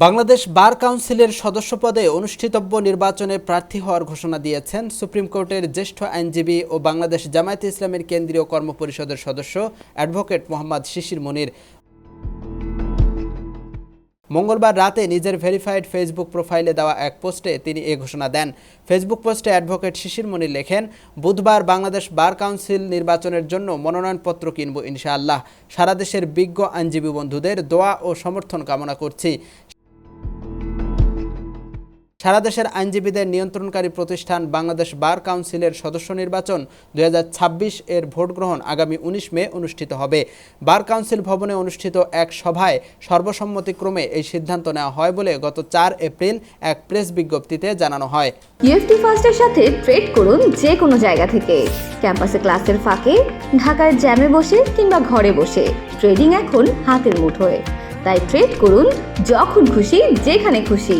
বাংলাদেশ বার কাউন্সিলের সদস্য পদে অনুষ্ঠিতব্য নির্বাচনে প্রার্থী হওয়ার ঘোষণা দিয়েছেন সুপ্রিম কোর্টের জ্যেষ্ঠ আইনজীবী ও বাংলাদেশ জামায়াতে ইসলামীর কেন্দ্রীয় কর্মপরিষদের সদস্য অ্যাডভোকেট মোহাম্মদ শিশির মনির। মঙ্গলবার রাতে নিজের ভেরিফাইড ফেসবুক প্রোফাইলে দেওয়া এক পোস্টে তিনি এ ঘোষণা দেন। ফেসবুক পোস্টে অ্যাডভোকেট শিশির মনির লেখেন, বুধবার বাংলাদেশ বার কাউন্সিল নির্বাচনের জন্য মনোনয়নপত্র কিনব ইনশাআল্লাহ। সারা দেশের বিজ্ঞ আইনজীবী বন্ধুদের দোয়া ও সমর্থন কামনা করছি। সারা দেশের আইনজীবীদের নিয়ন্ত্রণকারী প্রতিষ্ঠান বাংলাদেশ বার কাউন্সিলের সদস্য নির্বাচন 2026 এর ভোট গ্রহণ আগামী 19 মে অনুষ্ঠিত হবে। বার কাউন্সিল ভবনে অনুষ্ঠিত এক সভায় সর্বসম্মতিক্রমে এই সিদ্ধান্ত নেওয়া হয় বলে গত 4 এপ্রিল এক প্রেস বিজ্ঞপ্তিতে জানানো হয়। ইউএফটি ফার্স্টের সাথে ট্রেড করুন যে কোনো জায়গা থেকে। ক্যাম্পাসে ক্লাসের ফাঁকে, ঢাকার জ্যামে বসে কিংবা ঘরে বসে ট্রেডিং এখন হাতের মুঠোয়। তাই ট্রেড করুন যখন খুশি, যেখানে খুশি।